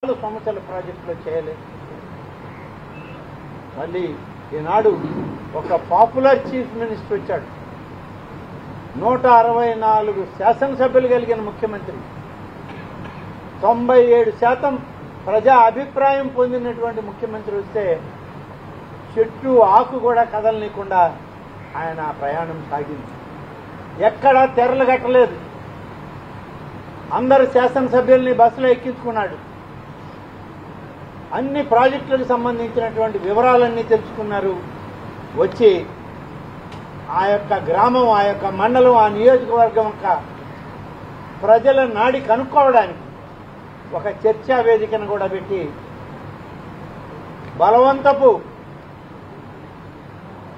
సమస్యల ప్రాజెక్టులో చేయలేదు. మళ్ళీ ఈనాడు ఒక పాపులర్ చీఫ్ మినిస్టర్ వచ్చాడు. 164 శాసనసభ్యులు కలిగిన ముఖ్యమంత్రి, 97% ప్రజా అభిప్రాయం పొందినటువంటి ముఖ్యమంత్రి వస్తే చెట్టు ఆకు కూడా కదలనీయకుండా ఆయన ప్రయాణం సాగింది. ఎక్కడా తెరలు కట్టలేదు. అందరు శాసనసభ్యుల్ని బస్సులో ఎక్కించుకున్నాడు. అన్ని ప్రాజెక్టులకు సంబంధించినటువంటి వివరాలన్నీ తెలుసుకున్నారు. వచ్చి ఆ యొక్క గ్రామం, ఆ యొక్క మండలం, ఆ నియోజకవర్గం యొక్క ప్రజల నాడి కనుక్కోవడానికి ఒక చర్చా వేదికను కూడా పెట్టి బలవంతపు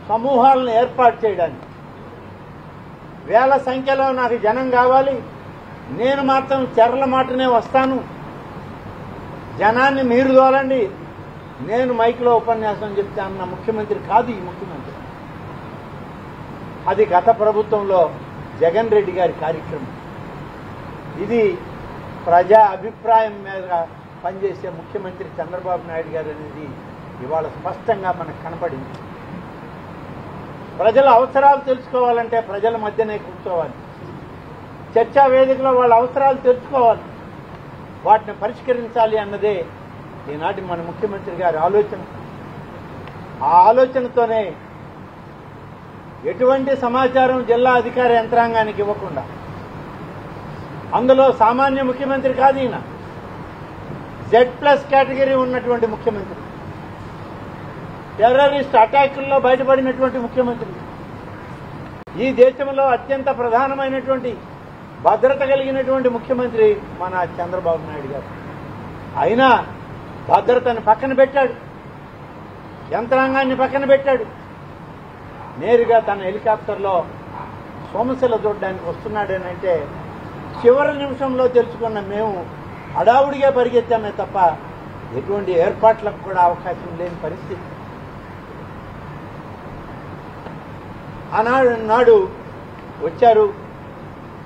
సమూహాలను ఏర్పాటు చేయడానికి, వేల సంఖ్యలో నాకు జనం కావాలి, నేను మాత్రం చెర్ల మాటనే వస్తాను, జనాన్ని మీరు తోలండి, నేను మైక్లో ఉపన్యాసం చెప్తే అన్న ముఖ్యమంత్రి కాదు ఈ ముఖ్యమంత్రి. అది గత ప్రభుత్వంలో జగన్ రెడ్డి గారి కార్యక్రమం. ఇది ప్రజా అభిప్రాయం మీద పనిచేసే ముఖ్యమంత్రి చంద్రబాబు నాయుడు గారు అనేది ఇవాళ స్పష్టంగా మనకు కనపడింది. ప్రజల అవసరాలు తెలుసుకోవాలంటే ప్రజల మధ్యనే కూర్చోవాలి. చర్చా వేదికలో వాళ్ళ అవసరాలు తెలుసుకోవాలి, వాటిని పరిష్కరించాలి అన్నదే ఈనాటి మన ముఖ్యమంత్రి గారి ఆలోచన. ఆ ఆలోచనతోనే ఎటువంటి సమాచారం జిల్లా అధికార యంత్రాంగానికి ఇవ్వకుండా, అందులో సామాన్య ముఖ్యమంత్రి కాదు ఈయన, Z+ కేటగిరీ ఉన్నటువంటి ముఖ్యమంత్రి, టెర్రరిస్ట్ అటాకుల్లో బయటపడినటువంటి ముఖ్యమంత్రి, ఈ దేశంలో అత్యంత ప్రధానమైనటువంటి భద్రత కలిగినటువంటి ముఖ్యమంత్రి మన చంద్రబాబు నాయుడు గారు. అయినా భద్రతను పక్కన పెట్టాడు, యంత్రాంగాన్ని పక్కన పెట్టాడు. నేరుగా తన హెలికాప్టర్లో సమస్యలు చూడడానికి వస్తున్నాడనంటే చివరి నిమిషంలో తెలుసుకున్న మేము హడావుడిగా పరిగెత్తామే తప్ప ఎటువంటి ఏర్పాట్లకు కూడా అవకాశం లేని పరిస్థితి. ఆనాడు వచ్చారు.